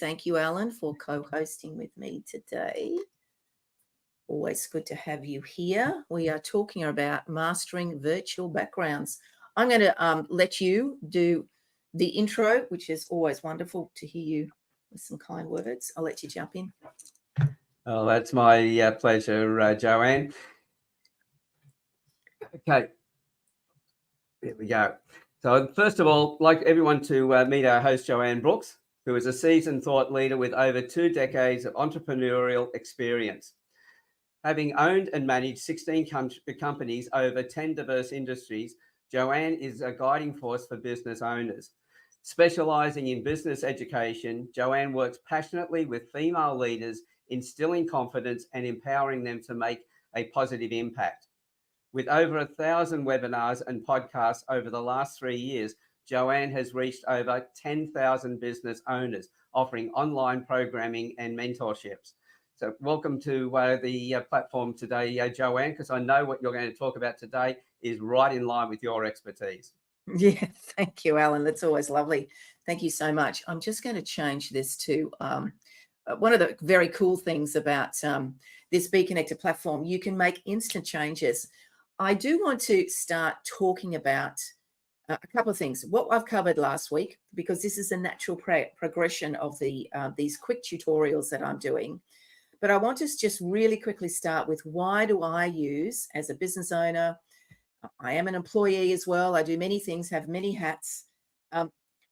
Thank you, Alan, for co-hosting with me today. Always good to have you here. We are talking about mastering virtual backgrounds. I'm going to let you do the intro, which is always wonderful to hear you with some kind words. I'll let you jump in. Oh, that's my pleasure, Joanne. Okay, there we go. So first of all, I'd like everyone to meet our host, Joanne Brooks, who is a seasoned thought leader with over 2 decades of entrepreneurial experience. Having owned and managed 16 companies over 10 diverse industries, Joanne is a guiding force for business owners. Specialising in business education, Joanne works passionately with female leaders, instilling confidence and empowering them to make a positive impact. With over 1,000 webinars and podcasts over the last 3 years, Joanne has reached over 10,000 business owners, offering online programming and mentorships. So welcome to the platform today, Joanne, because I know what you're going to talk about today is right in line with your expertise. Yeah, thank you, Alan. That's always lovely. Thank you so much. I'm just going to change this to one of the very cool things about this Be Connected platform. You can make instant changes. I do want to start talking about a couple of things. What I've covered last week, because this is a natural progression of these quick tutorials that I'm doing. But I want to just really quickly start with, why do I use, as a business owner, I am an employee as well, I do many things, have many hats.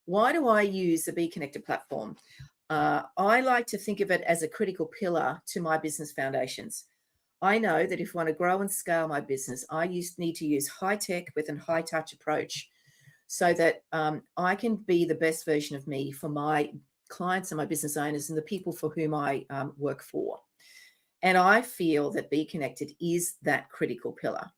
Why do I use the Be Connected platform? I like to think of it as a critical pillar to my business foundations. I know that if I want to grow and scale my business, I need to use high tech with a high touch approach so that I can be the best version of me for my clients and my business owners and the people for whom I work for. And I feel that Be Connected is that critical pillar.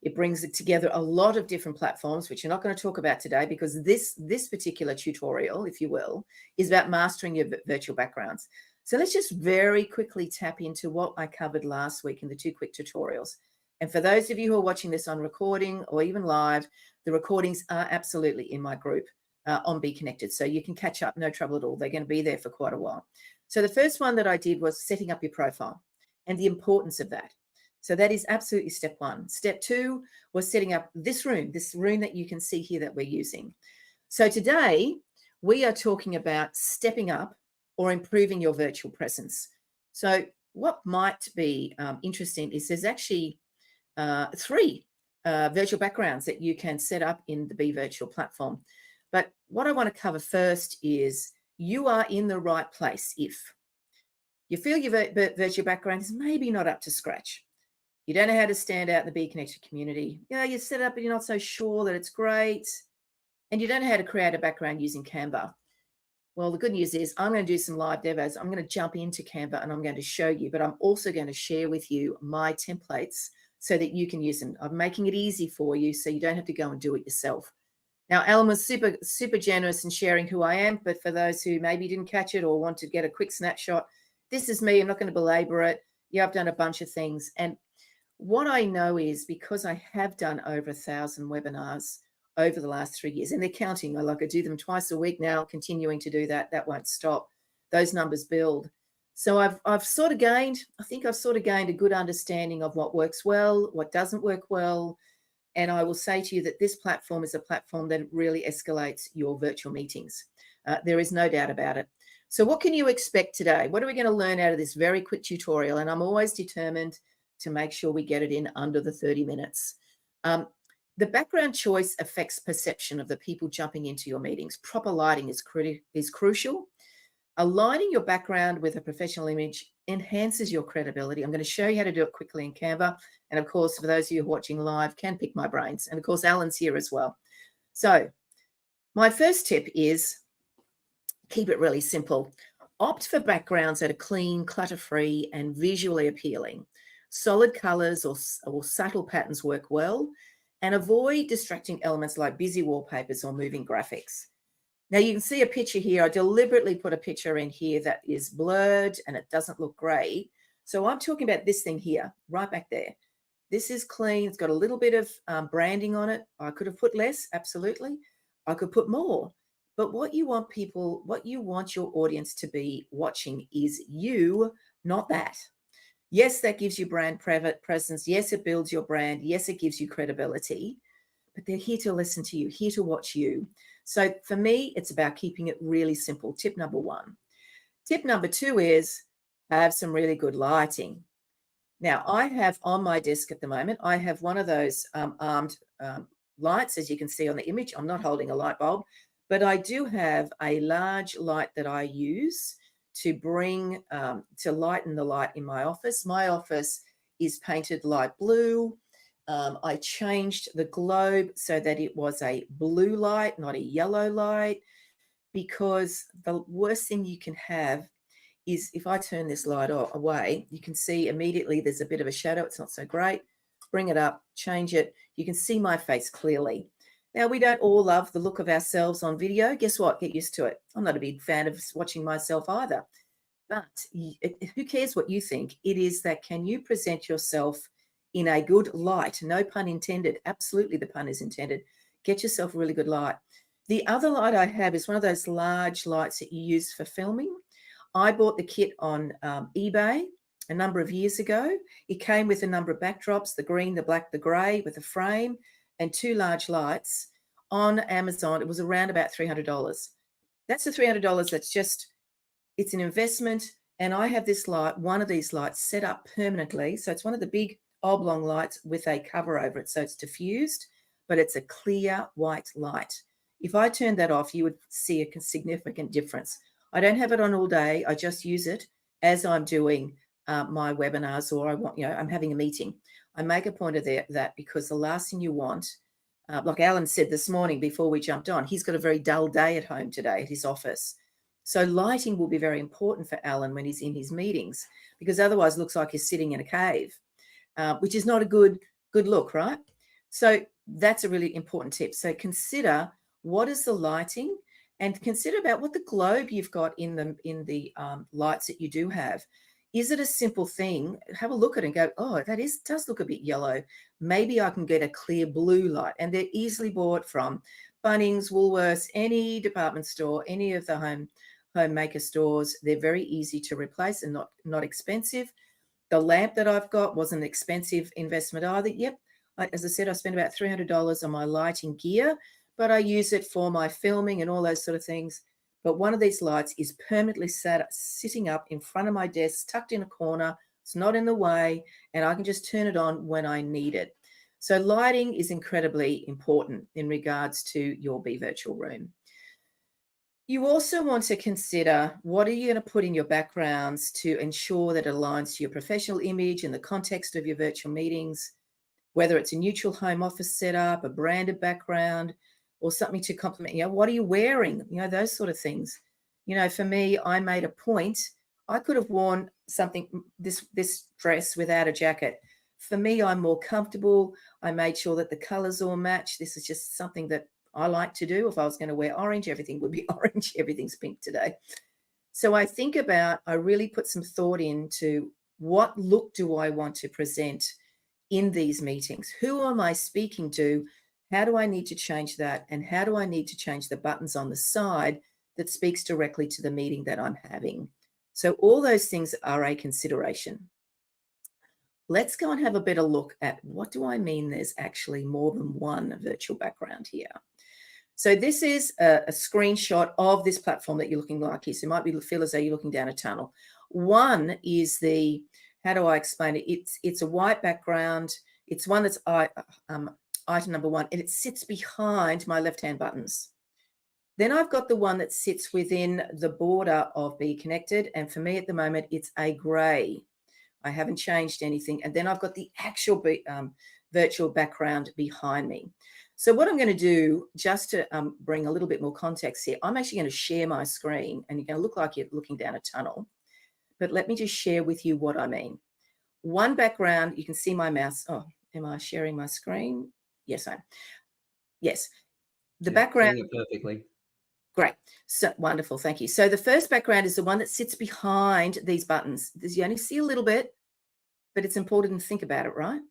It brings it together a lot of different platforms, which you're not going to talk about today, because this particular tutorial, if you will, is about mastering your virtual backgrounds. So let's just very quickly tap into what I covered last week in the 2 quick tutorials. And for those of you who are watching this on recording or even live, the recordings are absolutely in my group on Be Connected. So you can catch up, no trouble at all. They're going to be there for quite a while. So the first one that I did was setting up your profile and the importance of that. So that is absolutely step 1. Step 2 was setting up this room that you can see here that we're using. So today we are talking about stepping up or improving your virtual presence. So what might be interesting is there's actually 3 virtual backgrounds that you can set up in the Be Virtual platform. But what I want to cover first is, you are in the right place if you feel your virtual background is maybe not up to scratch. You don't know how to stand out in the Be Connected community. You set it up, but you're not so sure that it's great. And you don't know how to create a background using Canva. Well, the good news is I'm going to do some live demos. I'm going to jump into Canva and I'm going to show you, but I'm also going to share with you my templates so that you can use them. I'm making it easy for you so you don't have to go and do it yourself. Now, Alan was super generous in sharing who I am, but for those who maybe didn't catch it or want to get a quick snapshot, this is me. I'm not going to belabor it. Yeah, I've done a bunch of things. And what I know is, because I have done over 1,000 webinars over the last 3 years, and they're counting. I do them twice a week now, continuing to do that. That won't stop. Those numbers build. So I've sort of gained a good understanding of what works well, what doesn't work well. And I will say to you that this platform is a platform that really escalates your virtual meetings. There is no doubt about it. So what can you expect today? What are we going to learn out of this very quick tutorial? And I'm always determined to make sure we get it in under the 30 minutes. The background choice affects perception of the people jumping into your meetings. Proper lighting is crucial. Aligning your background with a professional image enhances your credibility. I'm going to show you how to do it quickly in Canva. And of course, for those of you watching live, can pick my brains. And of course, Alan's here as well. So my first tip is, keep it really simple. Opt for backgrounds that are clean, clutter-free, and visually appealing. Solid colors or subtle patterns work well, and avoid distracting elements like busy wallpapers or moving graphics. Now you can see a picture here. I deliberately put a picture in here that is blurred and it doesn't look great. So I'm talking about this thing here, right back there. This is clean. It's got a little bit of branding on it. I could have put less, absolutely. I could put more. But what you want people, what you want your audience to be watching is you, not that. Yes, that gives you brand presence. Yes, it builds your brand. Yes, it gives you credibility, but they're here to listen to you, here to watch you. So for me, it's about keeping it really simple. Tip number one. Tip number two is have some really good lighting. Now, I have on my desk at the moment, I have one of those armed lights, as you can see on the image. I'm not holding a light bulb, but I do have a large light that I use to bring, to lighten the light in my office. My office is painted light blue. I changed the globe so that it was a blue light, not a yellow light, because the worst thing you can have is if I turn this light away, you can see immediately there's a bit of a shadow. It's not so great. Bring it up, change it. You can see my face clearly. Now, we don't all love the look of ourselves on video. Guess what? Get used to it. I'm not a big fan of watching myself either. But who cares what you think? It is that, can you present yourself in a good light? No pun intended. Absolutely, the pun is intended. Get yourself a really good light. The other light I have is one of those large lights that you use for filming. I bought the kit on eBay a number of years ago. It came with a number of backdrops, the green, the black, the grey, with a frame and two large lights. On Amazon, it was around about $300. That's the $300 that's just, it's an investment. And I have this light, one of these lights, set up permanently. So it's one of the big oblong lights with a cover over it. So it's diffused, but it's a clear white light. If I turned that off, you would see a significant difference. I don't have it on all day. I just use it as I'm doing my webinars, or I'm having a meeting. I make a point of that because the last thing you want, like Alan said this morning before we jumped on, he's got a very dull day at home today at his office. So lighting will be very important for Alan when he's in his meetings, because otherwise it looks like he's sitting in a cave, which is not a good look, right? So that's a really important tip. So consider, what is the lighting, and consider about what the globe you've got in the lights that you do have. Is it a simple thing? Have a look at it and go, oh, does look a bit yellow. Maybe I can get a clear blue light. And they're easily bought from Bunnings, Woolworths, any department store, any of the homemaker stores. They're very easy to replace and not expensive. The lamp that I've got wasn't an expensive investment either. Yep, as I said, I spent about $300 on my lighting gear, but I use it for my filming and all those sort of things. But one of these lights is permanently sitting up in front of my desk, tucked in a corner. It's not in the way, and I can just turn it on when I need it. So lighting is incredibly important in regards to your Virtual room. You also want to consider, what are you going to put in your backgrounds to ensure that it aligns to your professional image in the context of your virtual meetings, whether it's a neutral home office setup, a branded background, or something to complement, what are you wearing? Those sort of things. For me, I made a point. I could have worn something, this dress without a jacket. For me, I'm more comfortable. I made sure that the colors all match. This is just something that I like to do. If I was going to wear orange, everything would be orange. Everything's pink today. So I really put some thought into, what look do I want to present in these meetings? Who am I speaking to? How do I need to change that? And how do I need to change the buttons on the side that speaks directly to the meeting that I'm having? So all those things are a consideration. Let's go and have a better look at, what do I mean there's actually more than one virtual background here? So this is a screenshot of this platform that you're looking like here. So it might feel as though you're looking down a tunnel. One is how do I explain it? It's a white background. It's one that's item number one, and it sits behind my left-hand buttons. Then I've got the one that sits within the border of Be Connected, and for me at the moment, it's a grey. I haven't changed anything. And then I've got the actual virtual background behind me. So what I'm going to do, just to bring a little bit more context here, I'm actually going to share my screen, and you're going to look like you're looking down a tunnel. But let me just share with you what I mean. One background, you can see my mouse. Oh, am I sharing my screen? Yes, I am. Yes. The background. Perfectly. Great. So wonderful. Thank you. So the first background is the one that sits behind these buttons. You only see a little bit, but it's important to think about it, right?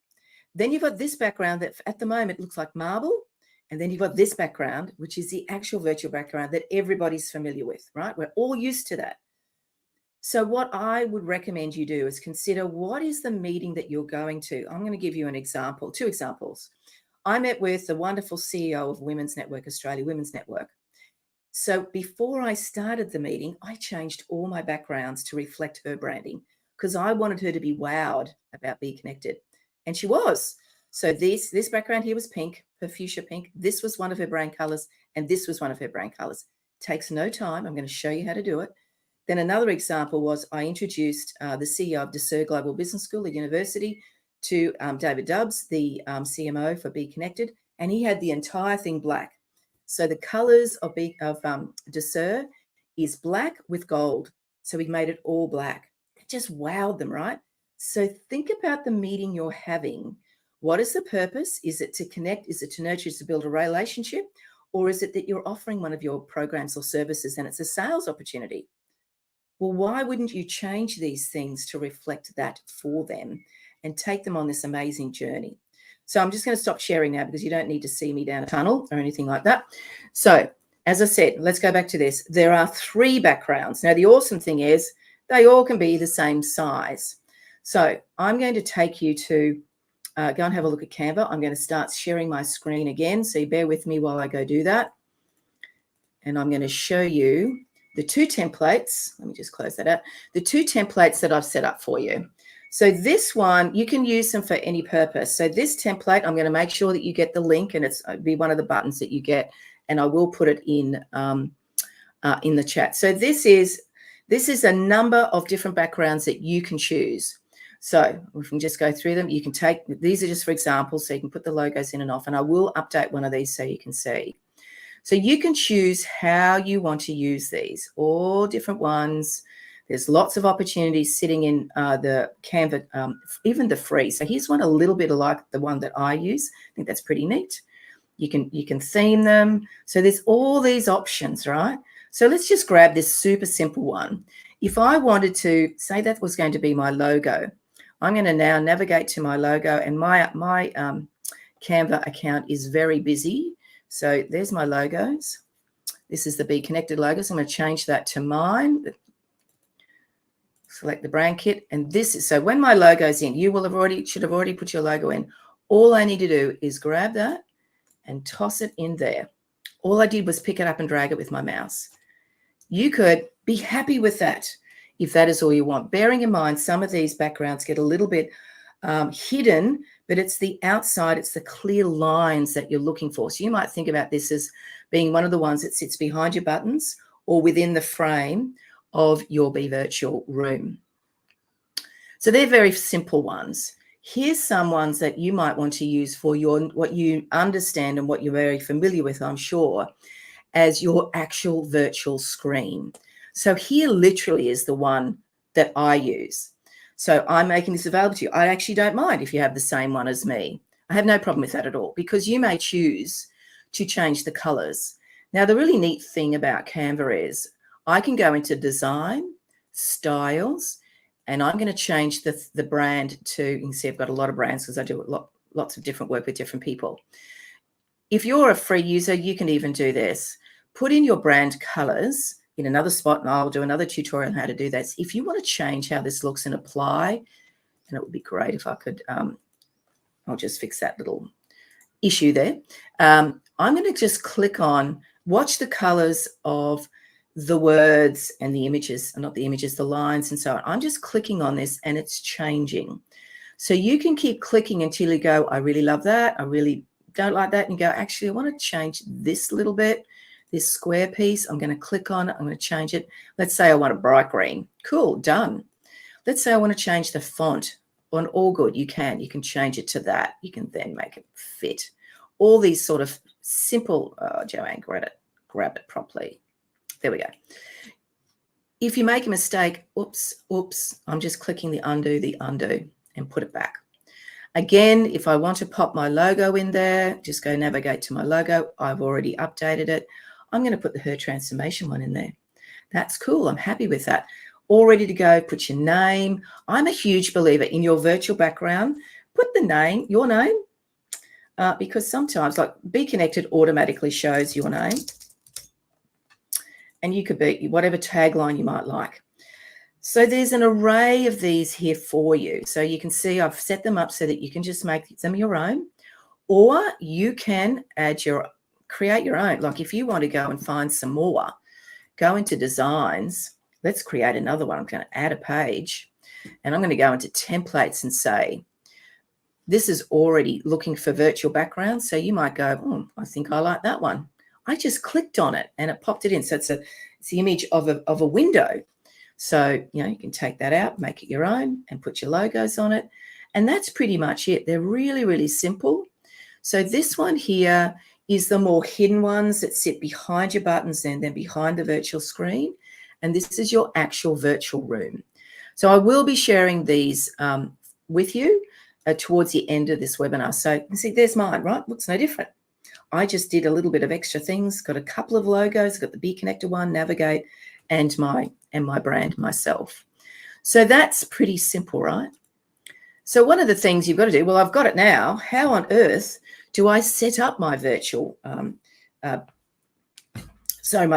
Then you've got this background that at the moment looks like marble. And then you've got this background, which is the actual virtual background that everybody's familiar with, right? We're all used to that. So what I would recommend you do is consider, what is the meeting that you're going to? I'm going to give you an example, 2 examples. I met with the wonderful CEO of Women's Network Australia, Women's Network. So before I started the meeting, I changed all my backgrounds to reflect her branding, because I wanted her to be wowed about Be Connected. And she was. So this background here was pink, her fuchsia pink. This was one of her brand colors, and this was one of her brand colors. Takes no time. I'm going to show you how to do it. Then another example was, I introduced the CEO of DeSer Global Business School, the university, to David Dubbs, the CMO for Be Connected, and he had the entire thing black. So the colors of DeSer is black with gold. So we made it all black. It just wowed them, right? So think about the meeting you're having. What is the purpose? Is it to connect? Is it to nurture? Is it to build a relationship? Or is it that you're offering one of your programs or services and it's a sales opportunity? Well, why wouldn't you change these things to reflect that for them and take them on this amazing journey? So I'm just going to stop sharing now, because you don't need to see me down a tunnel or anything like that. So as I said, let's go back to this. There are 3 backgrounds. Now, the awesome thing is they all can be the same size. So I'm going to take you to go and have a look at Canva. I'm going to start sharing my screen again. So bear with me while I go do that. And I'm going to show you the 2 templates. Let me just close that out. The 2 templates that I've set up for you. So this one, you can use them for any purpose. So this template, I'm going to make sure that you get the link, and it'll be one of the buttons that you get, and I will put it in the chat. So this is a number of different backgrounds that you can choose. So we can just go through them. You can take, these are just for examples, so you can put the logos in and off, and I will update one of these so you can see. So you can choose how you want to use these, all different ones. There's lots of opportunities sitting in the Canva, even the free. So here's one a little bit like the one that I use. I think that's pretty neat. You can theme them. So there's all these options, right? So let's just grab this super simple one. If I wanted to say that was going to be my logo, I'm going to now navigate to my logo, and my Canva account is very busy. So there's my logos. This is the Be Connected logo. So I'm going to change that to mine. Select the brand kit. And this is, so when my logo's in, you should have already put your logo in. All I need to do is grab that and toss it in there. All I did was pick it up and drag it with my mouse. You could be happy with that if that is all you want. Bearing in mind, some of these backgrounds get a little bit hidden, but it's the outside, it's the clear lines that you're looking for. So you might think about this as being one of the ones that sits behind your buttons or within the frame of your Be Virtual room. So they're very simple ones. Here's some ones that you might want to use for what you understand and what you're very familiar with, I'm sure, as your actual virtual screen. So here literally is the one that I use. So I'm making this available to you. I actually don't mind if you have the same one as me. I have no problem with that at all, because you may choose to change the colors. Now, the really neat thing about Canva is I can go into design, styles, and I'm going to change the brand to, you can see I've got a lot of brands because I do lots of different work with different people. If you're a free user, you can even do this. Put in your brand colors in another spot, and I'll do another tutorial on how to do that. If you want to change how this looks and apply, and it would be great if I could, I'll just fix that little issue there. I'm going to just click on, watch the colors of the words and the images, not the images, the lines and so on. I'm just clicking on this and it's changing. So you can keep clicking until you go, I really love that. I really don't like that. And you go, actually, I want to change this little bit, this square piece. I'm going to click on it. I'm going to change it. Let's say I want a bright green. Cool, done. Let's say I want to change the font. On All Good, you can change it to that. You can then make it fit. All these sort of simple, Joanne, grab it properly. There we go. If you make a mistake, oops, I'm just clicking the undo and put it back. Again, if I want to pop my logo in there, just go navigate to my logo. I've already updated it. I'm going to put the Her Transformation one in there. That's cool. I'm happy with that. All ready to go. Put your name. I'm a huge believer in your virtual background. Put the name, your name. because sometimes, like, Be Connected automatically shows your name, and you could be whatever tagline you might like. So there's an array of these here for you. So you can see I've set them up so that you can just make them your own, or you can create your own. Like if you want to go and find some more, go into designs. Let's create another one. I'm going to add a page, and I'm going to go into templates and say, this is already looking for virtual backgrounds. So you might go, I think I like that one. I just clicked on it and it popped it in. So it's the image of a window. So, you can take that out, make it your own, and put your logos on it. And that's pretty much it. They're really, really simple. So this one here is the more hidden ones that sit behind your buttons and then behind the virtual screen. And this is your actual virtual room. So I will be sharing these with you towards the end of this webinar. So you can see there's mine, right? Looks no different. I just did a little bit of extra things, got a couple of logos, got the Be Connected one, Navigate, and my brand, myself. So that's pretty simple, right? So one of the things you've got to do, well, I've got it now. How on earth do I set up my virtual, my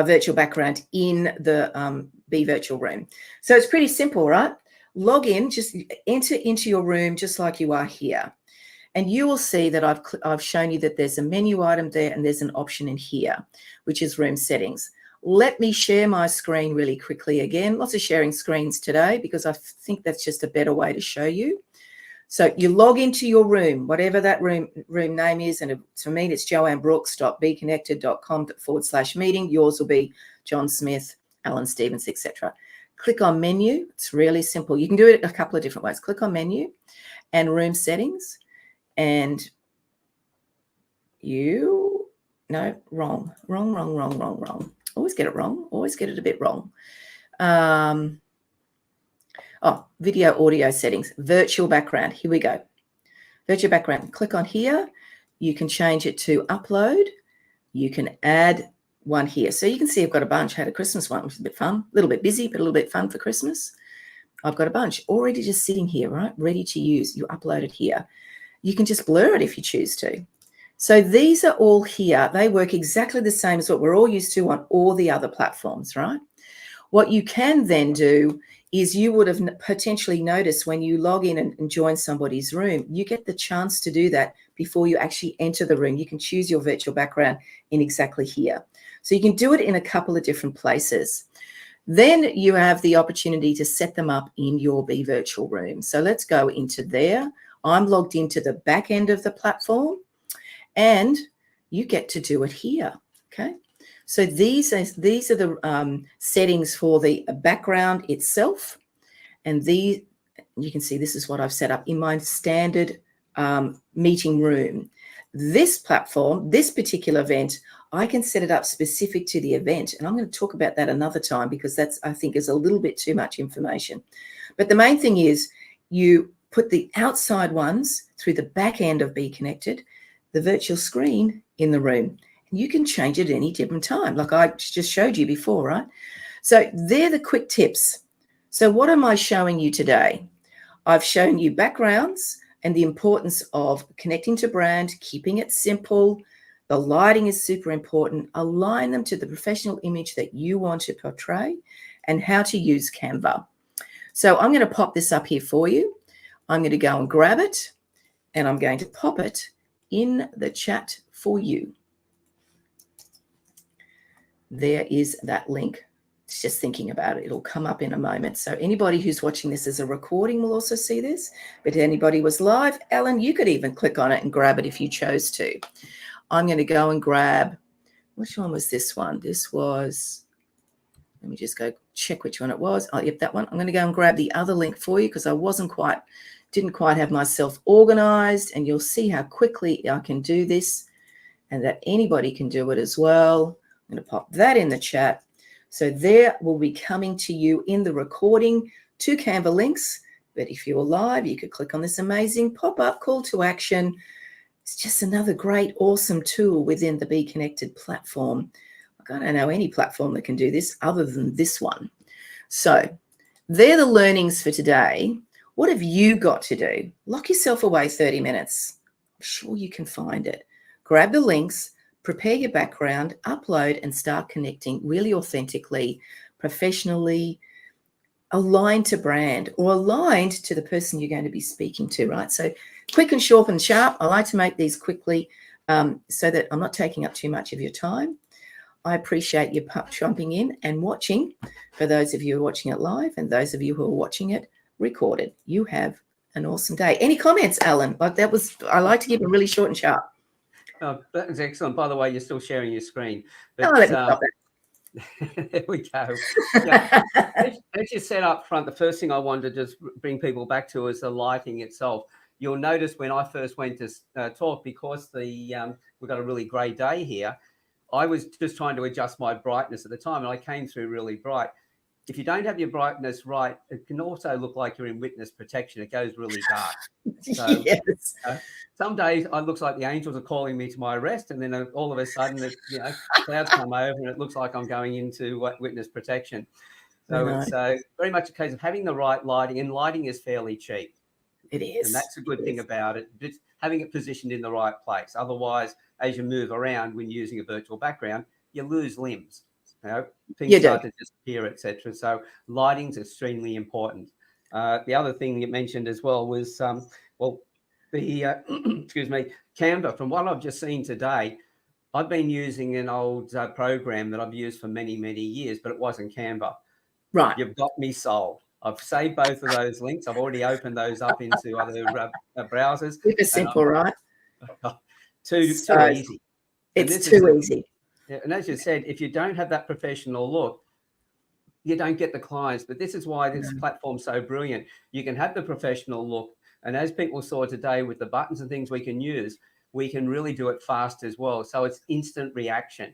virtual background in the Be Virtual room? So it's pretty simple, right? Log in, just enter into your room just like you are here. And you will see that I've shown you that there's a menu item there and there's an option in here, which is room settings. Let me share my screen really quickly again. Lots of sharing screens today because I think that's just a better way to show you. So you log into your room, whatever that room name is. And for me, it's joannebrooks.beconnected.com/meeting. Yours will be John Smith, Alan Stevens, etc. Click on menu. It's really simple. You can do it a couple of different ways. Click on menu and room settings. And wrong. Always get it wrong. Always get it a bit wrong. Video audio settings, virtual background. Here we go. Virtual background. Click on here. You can change it to upload. You can add one here. So you can see I've got a bunch. I had a Christmas one, which is a bit fun. A little bit busy, but a little bit fun for Christmas. I've got a bunch already just sitting here, right? Ready to use. You upload it here. You can just blur it if you choose to. So these are all here. They work exactly the same as what we're all used to on all the other platforms, right? What you can then do is you would have potentially noticed when you log in and join somebody's room, you get the chance to do that before you actually enter the room. You can choose your virtual background in exactly here. So you can do it in a couple of different places. Then you have the opportunity to set them up in your Be Virtual room. So let's go into there. I'm logged into the back end of the platform, and you get to do it here, okay? So these are the settings for the background itself, and you can see this is what I've set up in my standard meeting room. This platform, this particular event, I can set it up specific to the event, and I'm going to talk about that another time because that's, I think, is a little bit too much information. But the main thing is you put the outside ones through the back end of Be Connected, the virtual screen in the room. And you can change it at any different time, like I just showed you before, right? So they're the quick tips. So what am I showing you today? I've shown you backgrounds and the importance of connecting to brand, keeping it simple. The lighting is super important. Align them to the professional image that you want to portray, and how to use Canva. So I'm going to pop this up here for you. I'm going to go and grab it, and I'm going to pop it in the chat for you. There is that link. It's just thinking about it. It'll come up in a moment. So anybody who's watching this as a recording will also see this. But anybody was live, Ellen, you could even click on it and grab it if you chose to. I'm going to go and grab, which one was this one? This was, let me just go check which one it was. Oh, yep, that one. I'm going to go and grab the other link for you because I didn't quite have myself organized, and you'll see how quickly I can do this and that anybody can do it as well. I'm going to pop that in the chat. So there will be coming to you in the recording 2 Canva links. But if you're live, you could click on this amazing pop-up call to action. It's just another great, awesome tool within the Be Connected platform. I don't know any platform that can do this other than this one. So they're the learnings for today. What have you got to do? Lock yourself away 30 minutes. sure you can find it. Grab the links, prepare your background, upload, and start connecting really authentically, professionally, aligned to brand or aligned to the person you're going to be speaking to, right? So quick and short and sharp. I like to make these quickly so that I'm not taking up too much of your time. I appreciate you jumping in and watching. For those of you who are watching it live and those of you who are watching it recorded, you have an awesome day. Any comments, Alan? Like that was, I like to keep it really short and sharp. Oh, that was excellent. By the way, you're still sharing your screen. But, Oh, let me stop it. there we go. Yeah. As you said up front, the first thing I wanted to just bring people back to is the lighting itself. You'll notice when I first went to talk, because we've got a really grey day here, I was just trying to adjust my brightness at the time, and I came through really bright. If you don't have your brightness right, it can also look like you're in witness protection. It goes really dark. So, yes. Some days it looks like the angels are calling me to my arrest, and then all of a sudden, clouds come over, and it looks like I'm going into witness protection. So it's very much a case of having the right lighting, and lighting is fairly cheap. It is. And that's a good thing about it. Just having it positioned in the right place. Otherwise, as you move around when using a virtual background, you lose limbs. Things start to disappear, etc. So lighting's extremely important. The other thing you mentioned as well was, the excuse me, Canva. From what I've just seen today, I've been using an old program that I've used for many, many years, but it wasn't Canva. Right. You've got me sold. I've saved both of those links. I've already opened those up into other browsers. Super simple, right? Too easy. It's too easy. And as you said, if you don't have that professional look, you don't get the clients. But this is why this platform's so brilliant. You can have the professional look. And as people saw today with the buttons and things we can use, we can really do it fast as well. So it's instant reaction.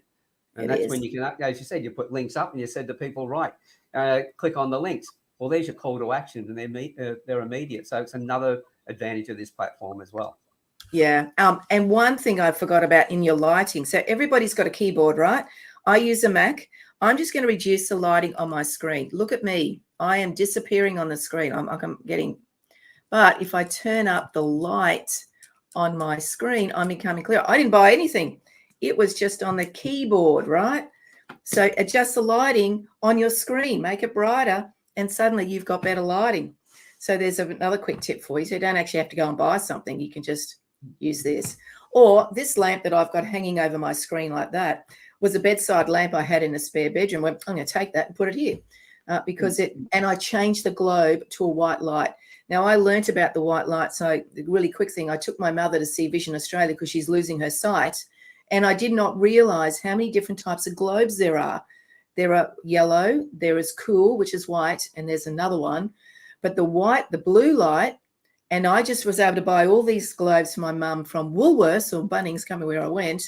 And that's when you can, as you said, you put links up and you said to people, right, click on the links. Well, there's your call to action, and they're immediate. So it's another advantage of this platform as well. Yeah. And one thing I forgot about in your lighting. So everybody's got a keyboard, right? I use a Mac. I'm just going to reduce the lighting on my screen. Look at me. I am disappearing on the screen. I'm getting, but if I turn up the light on my screen, I'm becoming clear. I didn't buy anything. It was just on the keyboard, right? So adjust the lighting on your screen, make it brighter, and suddenly you've got better lighting. So there's another quick tip for you. So you don't actually have to go and buy something. You can just use this. Or this lamp that I've got hanging over my screen like that was a bedside lamp I had in a spare bedroom. I'm going to take that and put it here and I changed the globe to a white light. Now, I learnt about the white light. So the really quick thing, I took my mother to see Vision Australia because she's losing her sight. And I did not realize how many different types of globes there are. There are yellow, there is cool, which is white, and there's another one. But the blue light, and I just was able to buy all these globes for my mum from Woolworths or Bunnings, coming where I went,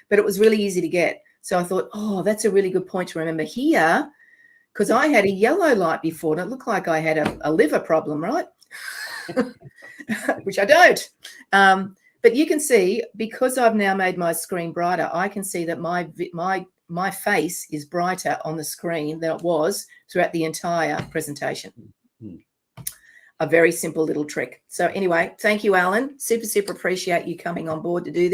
but it was really easy to get. So I thought, oh, that's a really good point to remember here, because I had a yellow light before, and it looked like I had a liver problem, right? Which I don't. But you can see, because I've now made my screen brighter, I can see that my face is brighter on the screen than it was throughout the entire presentation. A very simple little trick. So anyway, thank you, Alan. Super, super appreciate you coming on board to do this.